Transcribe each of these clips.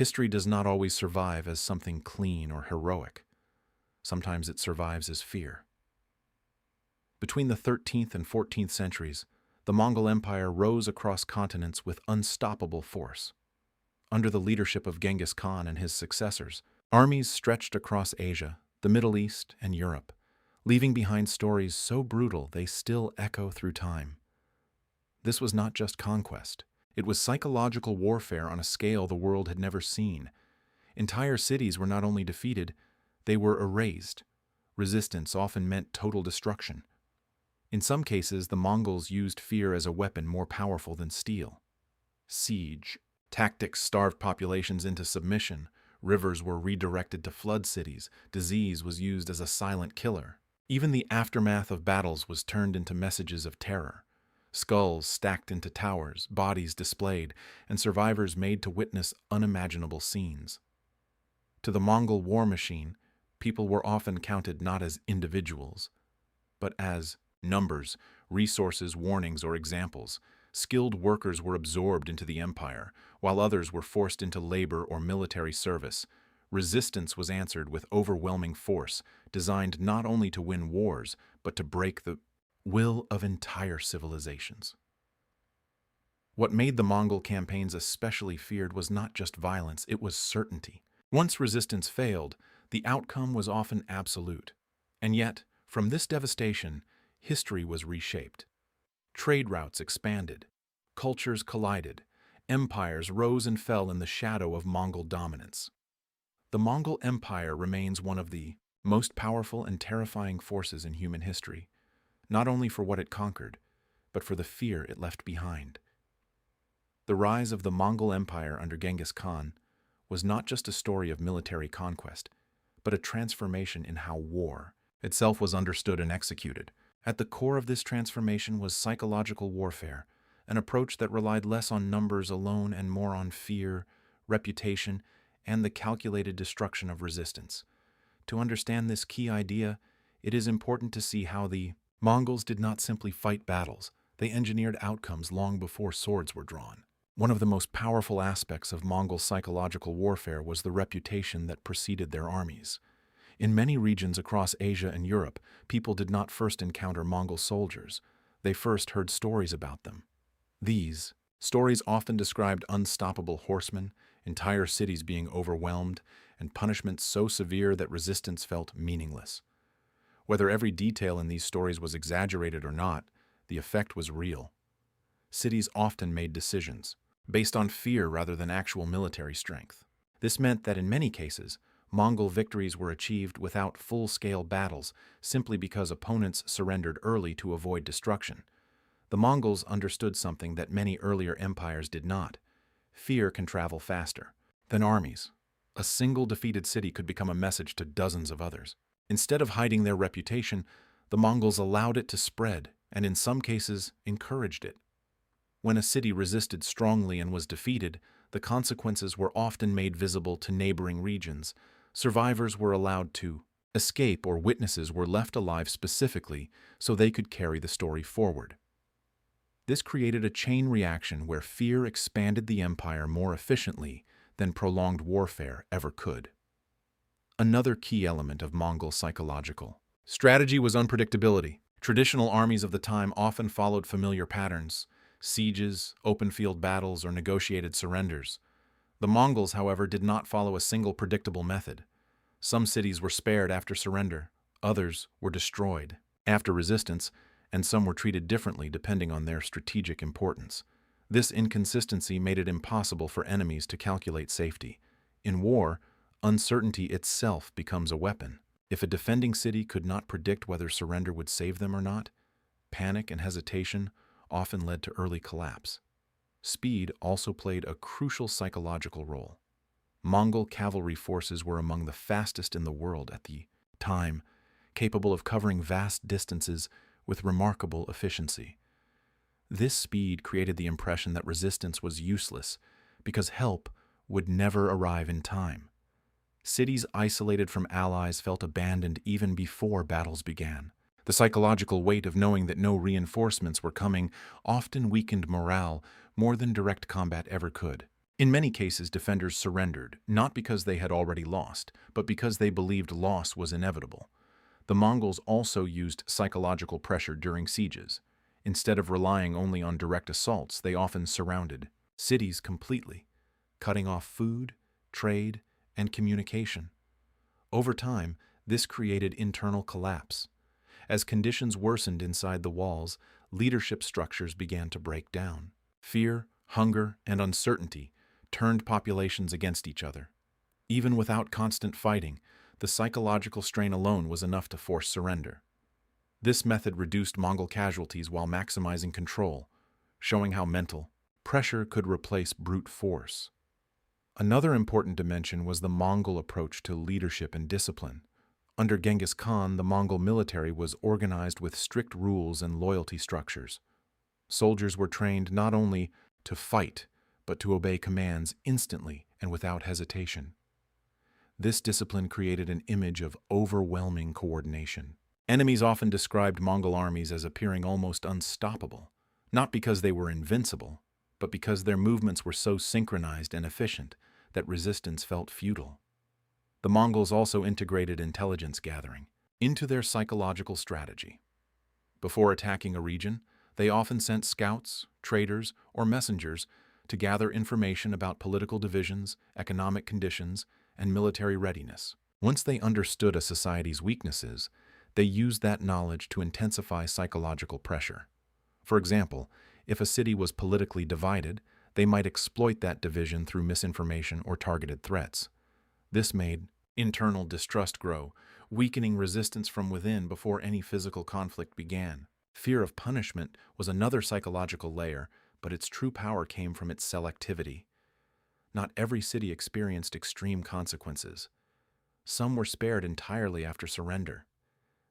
History does not always survive as something clean or heroic. Sometimes it survives as fear. Between the 13th and 14th centuries, the Mongol Empire rose across continents with unstoppable force. Under the leadership of Genghis Khan and his successors, armies stretched across Asia, the Middle East, and Europe, leaving behind stories so brutal they still echo through time. This was not just conquest. It was psychological warfare on a scale the world had never seen. Entire cities were not only defeated, they were erased. Resistance often meant total destruction. In some cases, the Mongols used fear as a weapon more powerful than steel. Siege. Tactics starved populations into submission. Rivers were redirected to flood cities. Disease was used as a silent killer. Even the aftermath of battles was turned into messages of terror. Skulls stacked into towers, bodies displayed, and survivors made to witness unimaginable scenes. To the Mongol war machine, people were often counted not as individuals, but as numbers, resources, warnings, or examples. Skilled workers were absorbed into the empire, while others were forced into labor or military service. Resistance was answered with overwhelming force, designed not only to win wars, but to break the will of entire civilizations. What made the Mongol campaigns especially feared was not just violence, it was certainty. Once resistance failed, the outcome was often absolute. And yet, from this devastation, history was reshaped. Trade routes expanded, cultures collided, empires rose and fell in the shadow of Mongol dominance. The Mongol Empire remains one of the most powerful and terrifying forces in human history, not only for what it conquered, but for the fear it left behind. The rise of the Mongol Empire under Genghis Khan was not just a story of military conquest, but a transformation in how war itself was understood and executed. At the core of this transformation was psychological warfare, an approach that relied less on numbers alone and more on fear, reputation, and the calculated destruction of resistance. To understand this key idea, it is important to see how the Mongols did not simply fight battles, they engineered outcomes long before swords were drawn. One of the most powerful aspects of Mongol psychological warfare was the reputation that preceded their armies. In many regions across Asia and Europe, people did not first encounter Mongol soldiers. They first heard stories about them. These stories often described unstoppable horsemen, entire cities being overwhelmed, and punishments so severe that resistance felt meaningless. Whether every detail in these stories was exaggerated or not, the effect was real. Cities often made decisions based on fear rather than actual military strength. This meant that in many cases, Mongol victories were achieved without full-scale battles simply because opponents surrendered early to avoid destruction. The Mongols understood something that many earlier empires did not. Fear can travel faster than armies. A single defeated city could become a message to dozens of others. Instead of hiding their reputation, the Mongols allowed it to spread and in some cases encouraged it. When a city resisted strongly and was defeated, the consequences were often made visible to neighboring regions. Survivors were allowed to escape or witnesses were left alive specifically so they could carry the story forward. This created a chain reaction where fear expanded the empire more efficiently than prolonged warfare ever could. Another key element of Mongol psychological strategy was unpredictability. Traditional armies of the time often followed familiar patterns: sieges, open-field battles, or negotiated surrenders. The Mongols, however, did not follow a single predictable method. Some cities were spared after surrender, others were destroyed after resistance, and some were treated differently depending on their strategic importance. This inconsistency made it impossible for enemies to calculate safety. In war, uncertainty itself becomes a weapon. If a defending city could not predict whether surrender would save them or not, panic and hesitation often led to early collapse. Speed also played a crucial psychological role. Mongol cavalry forces were among the fastest in the world at the time, capable of covering vast distances with remarkable efficiency. This speed created the impression that resistance was useless because help would never arrive in time. Cities isolated from allies felt abandoned even before battles began. The psychological weight of knowing that no reinforcements were coming often weakened morale more than direct combat ever could. In many cases, defenders surrendered, not because they had already lost, but because they believed loss was inevitable. The Mongols also used psychological pressure during sieges. Instead of relying only on direct assaults, they often surrounded cities completely, cutting off food, trade, and communication. Over time, this created internal collapse. As conditions worsened inside the walls, leadership structures began to break down. Fear, hunger, and uncertainty turned populations against each other. Even without constant fighting, the psychological strain alone was enough to force surrender. This method reduced Mongol casualties while maximizing control, showing how mental pressure could replace brute force. Another important dimension was the Mongol approach to leadership and discipline. Under Genghis Khan, the Mongol military was organized with strict rules and loyalty structures. Soldiers were trained not only to fight, but to obey commands instantly and without hesitation. This discipline created an image of overwhelming coordination. Enemies often described Mongol armies as appearing almost unstoppable, not because they were invincible, but because their movements were so synchronized and efficient that resistance felt futile. The Mongols also integrated intelligence gathering into their psychological strategy. Before attacking a region, they often sent scouts, traders, or messengers to gather information about political divisions, economic conditions, and military readiness. Once they understood a society's weaknesses, they used that knowledge to intensify psychological pressure. For example, if a city was politically divided, they might exploit that division through misinformation or targeted threats. This made internal distrust grow, weakening resistance from within before any physical conflict began. Fear of punishment was another psychological layer, but its true power came from its selectivity. Not every city experienced extreme consequences. Some were spared entirely after surrender.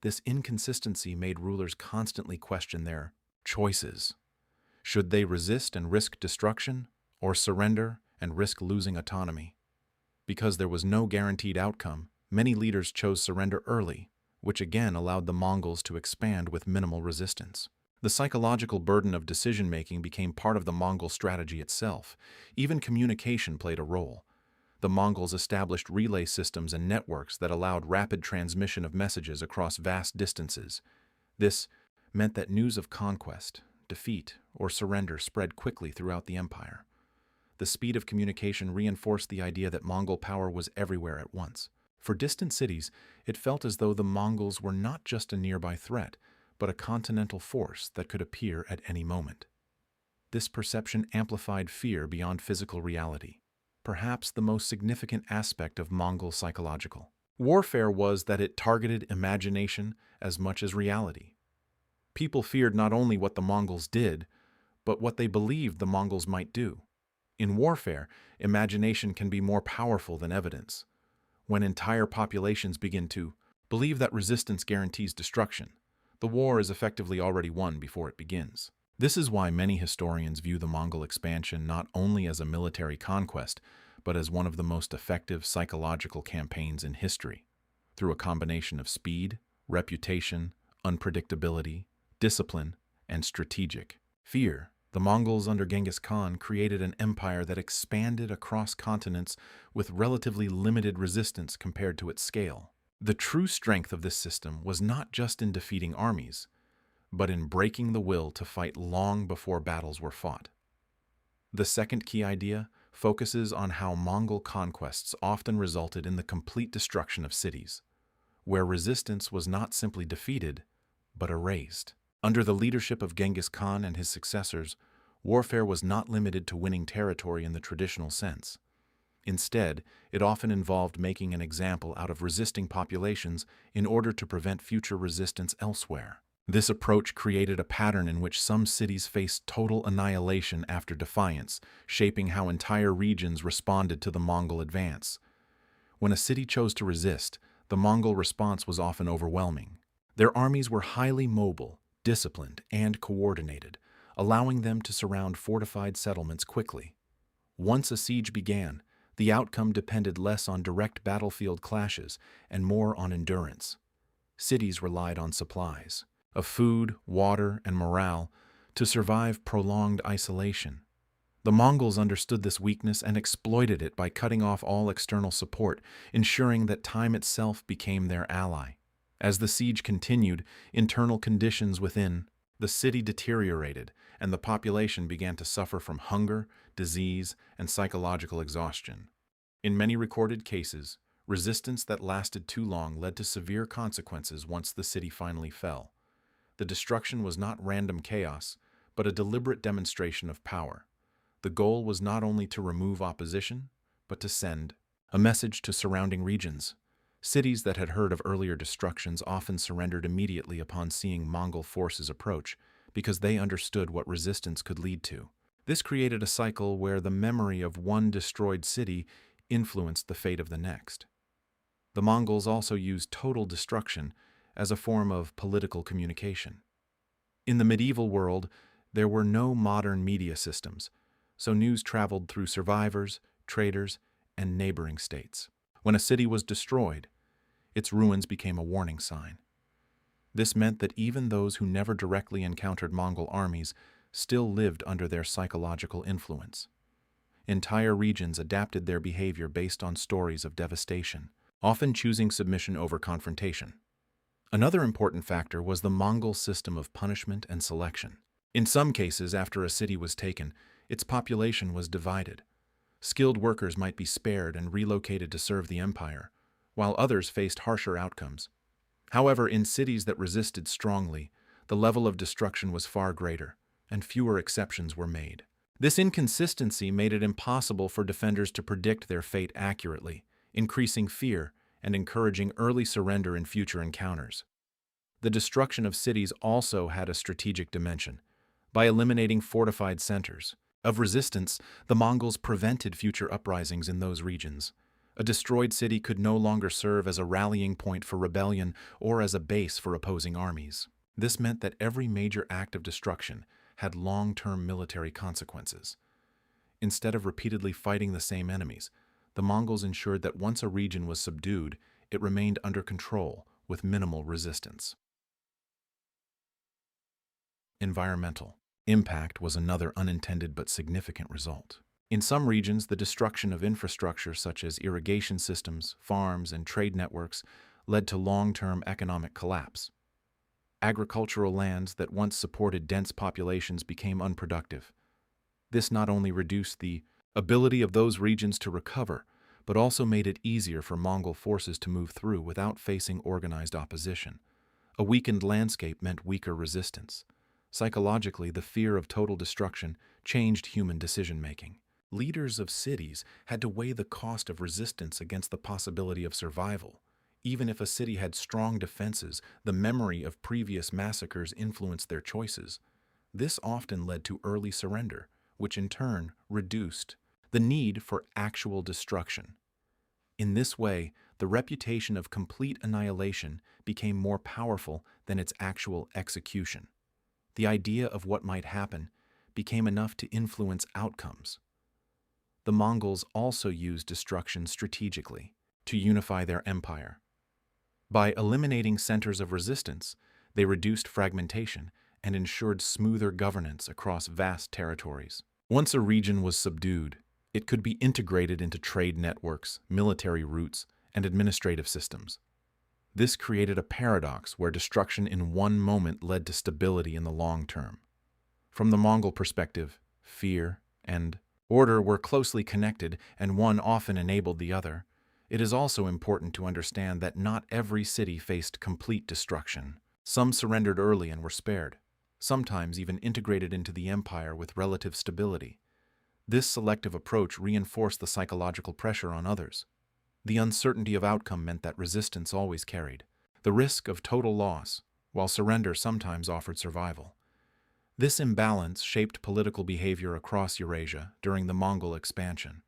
This inconsistency made rulers constantly question their choices. Should they resist and risk destruction, or surrender and risk losing autonomy? Because there was no guaranteed outcome, many leaders chose surrender early, which again allowed the Mongols to expand with minimal resistance. The psychological burden of decision-making became part of the Mongol strategy itself. Even communication played a role. The Mongols established relay systems and networks that allowed rapid transmission of messages across vast distances. This meant that news of conquest, defeat, or surrender spread quickly throughout the empire. The speed of communication reinforced the idea that Mongol power was everywhere at once. For distant cities, it felt as though the Mongols were not just a nearby threat, but a continental force that could appear at any moment. This perception amplified fear beyond physical reality, perhaps the most significant aspect of Mongol psychological warfare was that it targeted imagination as much as reality. People feared not only what the Mongols did, but what they believed the Mongols might do. In warfare, imagination can be more powerful than evidence. When entire populations begin to believe that resistance guarantees destruction, the war is effectively already won before it begins. This is why many historians view the Mongol expansion not only as a military conquest, but as one of the most effective psychological campaigns in history. Through a combination of speed, reputation, unpredictability, discipline, and strategic fear, the Mongols under Genghis Khan created an empire that expanded across continents with relatively limited resistance compared to its scale. The true strength of this system was not just in defeating armies, but in breaking the will to fight long before battles were fought. The second key idea focuses on how Mongol conquests often resulted in the complete destruction of cities, where resistance was not simply defeated, but erased. Under the leadership of Genghis Khan and his successors, warfare was not limited to winning territory in the traditional sense. Instead, it often involved making an example out of resisting populations in order to prevent future resistance elsewhere. This approach created a pattern in which some cities faced total annihilation after defiance, shaping how entire regions responded to the Mongol advance. When a city chose to resist, the Mongol response was often overwhelming. Their armies were highly mobile, disciplined, and coordinated, allowing them to surround fortified settlements quickly. Once a siege began, the outcome depended less on direct battlefield clashes and more on endurance. Cities relied on supplies of food, water, and morale to survive prolonged isolation. The Mongols understood this weakness and exploited it by cutting off all external support, ensuring that time itself became their ally. As the siege continued, internal conditions within the city deteriorated, and the population began to suffer from hunger, disease, and psychological exhaustion. In many recorded cases, resistance that lasted too long led to severe consequences once the city finally fell. The destruction was not random chaos, but a deliberate demonstration of power. The goal was not only to remove opposition, but to send a message to surrounding regions. Cities that had heard of earlier destructions often surrendered immediately upon seeing Mongol forces approach, because they understood what resistance could lead to. This created a cycle where the memory of one destroyed city influenced the fate of the next. The Mongols also used total destruction as a form of political communication. In the medieval world, there were no modern media systems, so news traveled through survivors, traders, and neighboring states. When a city was destroyed, its ruins became a warning sign. This meant that even those who never directly encountered Mongol armies still lived under their psychological influence. Entire regions adapted their behavior based on stories of devastation, often choosing submission over confrontation. Another important factor was the Mongol system of punishment and selection. In some cases, after a city was taken, its population was divided. Skilled workers might be spared and relocated to serve the empire, while others faced harsher outcomes. However, in cities that resisted strongly, the level of destruction was far greater, and fewer exceptions were made. This inconsistency made it impossible for defenders to predict their fate accurately, increasing fear and encouraging early surrender in future encounters. The destruction of cities also had a strategic dimension. By eliminating fortified centers of resistance, the Mongols prevented future uprisings in those regions. A destroyed city could no longer serve as a rallying point for rebellion or as a base for opposing armies. This meant that every major act of destruction had long-term military consequences. Instead of repeatedly fighting the same enemies, the Mongols ensured that once a region was subdued, it remained under control with minimal resistance. Environmental impact was another unintended but significant result. In some regions, the destruction of infrastructure such as irrigation systems, farms, and trade networks led to long-term economic collapse. Agricultural lands that once supported dense populations became unproductive. This not only reduced the ability of those regions to recover, but also made it easier for Mongol forces to move through without facing organized opposition. A weakened landscape meant weaker resistance. Psychologically, the fear of total destruction changed human decision-making. Leaders of cities had to weigh the cost of resistance against the possibility of survival. Even if a city had strong defenses, the memory of previous massacres influenced their choices. This often led to early surrender, which in turn reduced the need for actual destruction. In this way, the reputation of complete annihilation became more powerful than its actual execution. The idea of what might happen became enough to influence outcomes. The Mongols also used destruction strategically to unify their empire. By eliminating centers of resistance, they reduced fragmentation and ensured smoother governance across vast territories. Once a region was subdued, it could be integrated into trade networks, military routes, and administrative systems. This created a paradox where destruction in one moment led to stability in the long term. From the Mongol perspective, fear and order were closely connected, and one often enabled the other. It is also important to understand that not every city faced complete destruction. Some surrendered early and were spared, sometimes even integrated into the empire with relative stability. This selective approach reinforced the psychological pressure on others. The uncertainty of outcome meant that resistance always carried the risk of total loss, while surrender sometimes offered survival. This imbalance shaped political behavior across Eurasia during the Mongol expansion.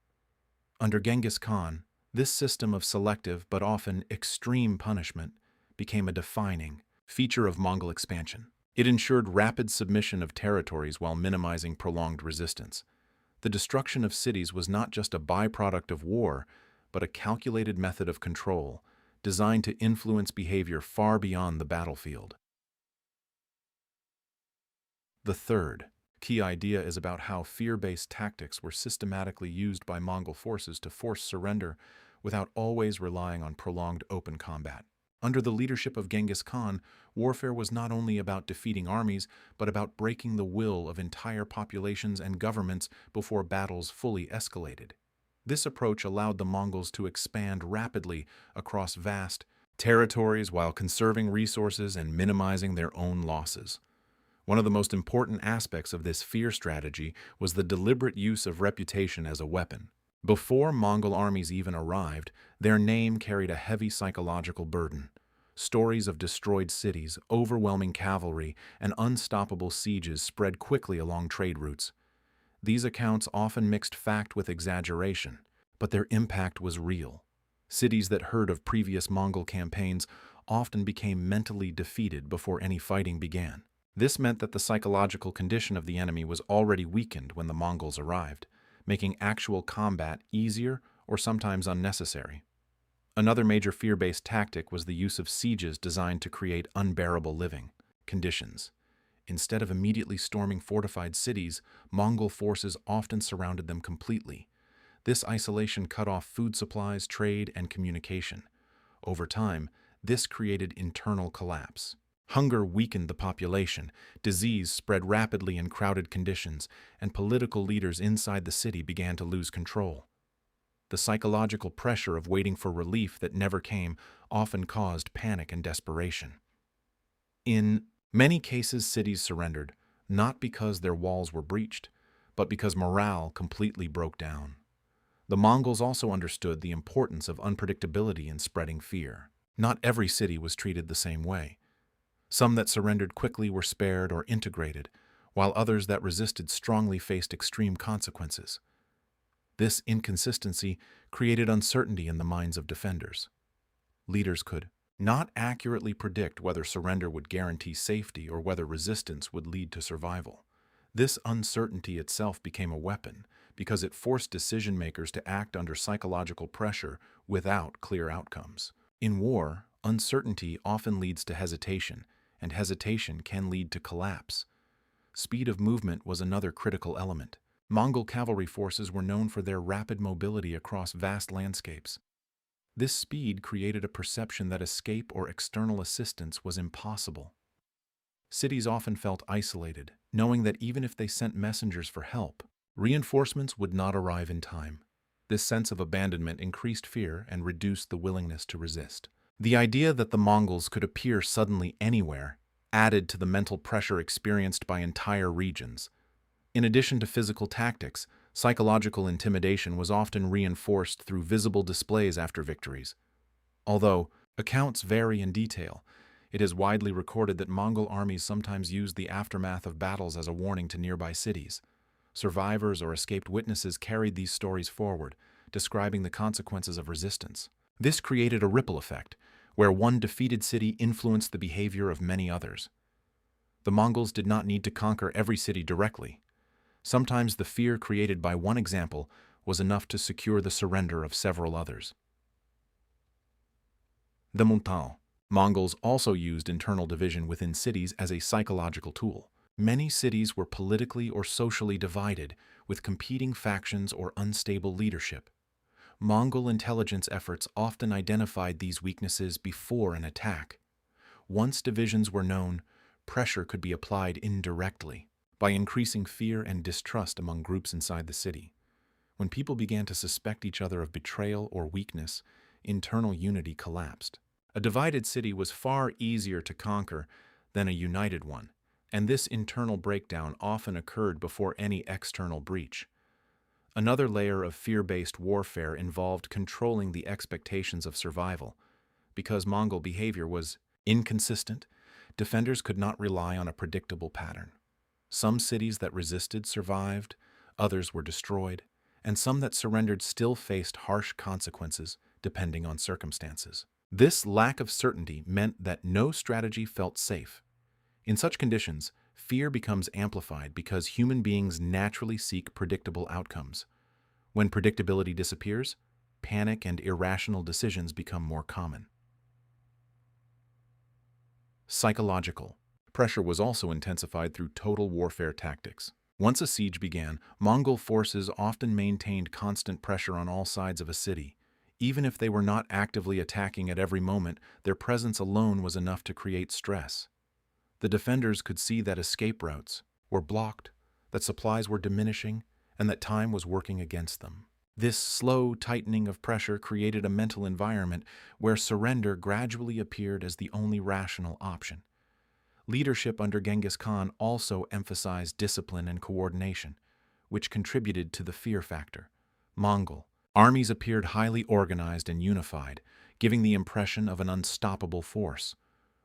Under Genghis Khan, this system of selective but often extreme punishment became a defining feature of Mongol expansion. It ensured rapid submission of territories while minimizing prolonged resistance. The destruction of cities was not just a byproduct of war, but a calculated method of control designed to influence behavior far beyond the battlefield. The third Key idea is about how fear-based tactics were systematically used by Mongol forces to force surrender without always relying on prolonged open combat. Under the leadership of Genghis Khan, warfare was not only about defeating armies, but about breaking the will of entire populations and governments before battles fully escalated. This approach allowed the Mongols to expand rapidly across vast territories while conserving resources and minimizing their own losses. One of the most important aspects of this fear strategy was the deliberate use of reputation as a weapon. Before Mongol armies even arrived, their name carried a heavy psychological burden. Stories of destroyed cities, overwhelming cavalry, and unstoppable sieges spread quickly along trade routes. These accounts often mixed fact with exaggeration, but their impact was real. Cities that heard of previous Mongol campaigns often became mentally defeated before any fighting began. This meant that the psychological condition of the enemy was already weakened when the Mongols arrived, making actual combat easier or sometimes unnecessary. Another major fear-based tactic was the use of sieges designed to create unbearable living conditions. Instead of immediately storming fortified cities, Mongol forces often surrounded them completely. This isolation cut off food supplies, trade, and communication. Over time, this created internal collapse. Hunger weakened the population, disease spread rapidly in crowded conditions, and political leaders inside the city began to lose control. The psychological pressure of waiting for relief that never came often caused panic and desperation. In many cases, cities surrendered, not because their walls were breached, but because morale completely broke down. The Mongols also understood the importance of unpredictability in spreading fear. Not every city was treated the same way. Some that surrendered quickly were spared or integrated, while others that resisted strongly faced extreme consequences. This inconsistency created uncertainty in the minds of defenders. Leaders could not accurately predict whether surrender would guarantee safety or whether resistance would lead to survival. This uncertainty itself became a weapon because it forced decision-makers to act under psychological pressure without clear outcomes. In war, uncertainty often leads to hesitation, and hesitation can lead to collapse. Speed of movement was another critical element. Mongol cavalry forces were known for their rapid mobility across vast landscapes. This speed created a perception that escape or external assistance was impossible. Cities often felt isolated, knowing that even if they sent messengers for help, reinforcements would not arrive in time. This sense of abandonment increased fear and reduced the willingness to resist. The idea that the Mongols could appear suddenly anywhere added to the mental pressure experienced by entire regions. In addition to physical tactics, psychological intimidation was often reinforced through visible displays after victories. Although accounts vary in detail, it is widely recorded that Mongol armies sometimes used the aftermath of battles as a warning to nearby cities. Survivors or escaped witnesses carried these stories forward, describing the consequences of resistance. This created a ripple effect, where one defeated city influenced the behavior of many others. The Mongols did not need to conquer every city directly. Sometimes the fear created by one example was enough to secure the surrender of several others. The Mongols also used internal division within cities as a psychological tool. Many cities were politically or socially divided, with competing factions or unstable leadership. Mongol intelligence efforts often identified these weaknesses before an attack. Once divisions were known, pressure could be applied indirectly, by increasing fear and distrust among groups inside the city. When people began to suspect each other of betrayal or weakness, internal unity collapsed. A divided city was far easier to conquer than a united one, and this internal breakdown often occurred before any external breach. Another layer of fear-based warfare involved controlling the expectations of survival. Because Mongol behavior was inconsistent, defenders could not rely on a predictable pattern. Some cities that resisted survived, others were destroyed, and some that surrendered still faced harsh consequences depending on circumstances. This lack of certainty meant that no strategy felt safe. In such conditions, fear becomes amplified because human beings naturally seek predictable outcomes. When predictability disappears, panic and irrational decisions become more common. Psychological pressure was also intensified through total warfare tactics. Once a siege began, Mongol forces often maintained constant pressure on all sides of a city. Even if they were not actively attacking at every moment, their presence alone was enough to create stress. The defenders could see that escape routes were blocked, that supplies were diminishing, and that time was working against them. This slow tightening of pressure created a mental environment where surrender gradually appeared as the only rational option. Leadership under Genghis Khan also emphasized discipline and coordination, which contributed to the fear factor. Mongol armies appeared highly organized and unified, giving the impression of an unstoppable force.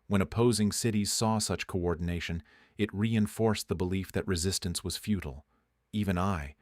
When opposing cities saw such coordination, it reinforced the belief that resistance was futile. Even I,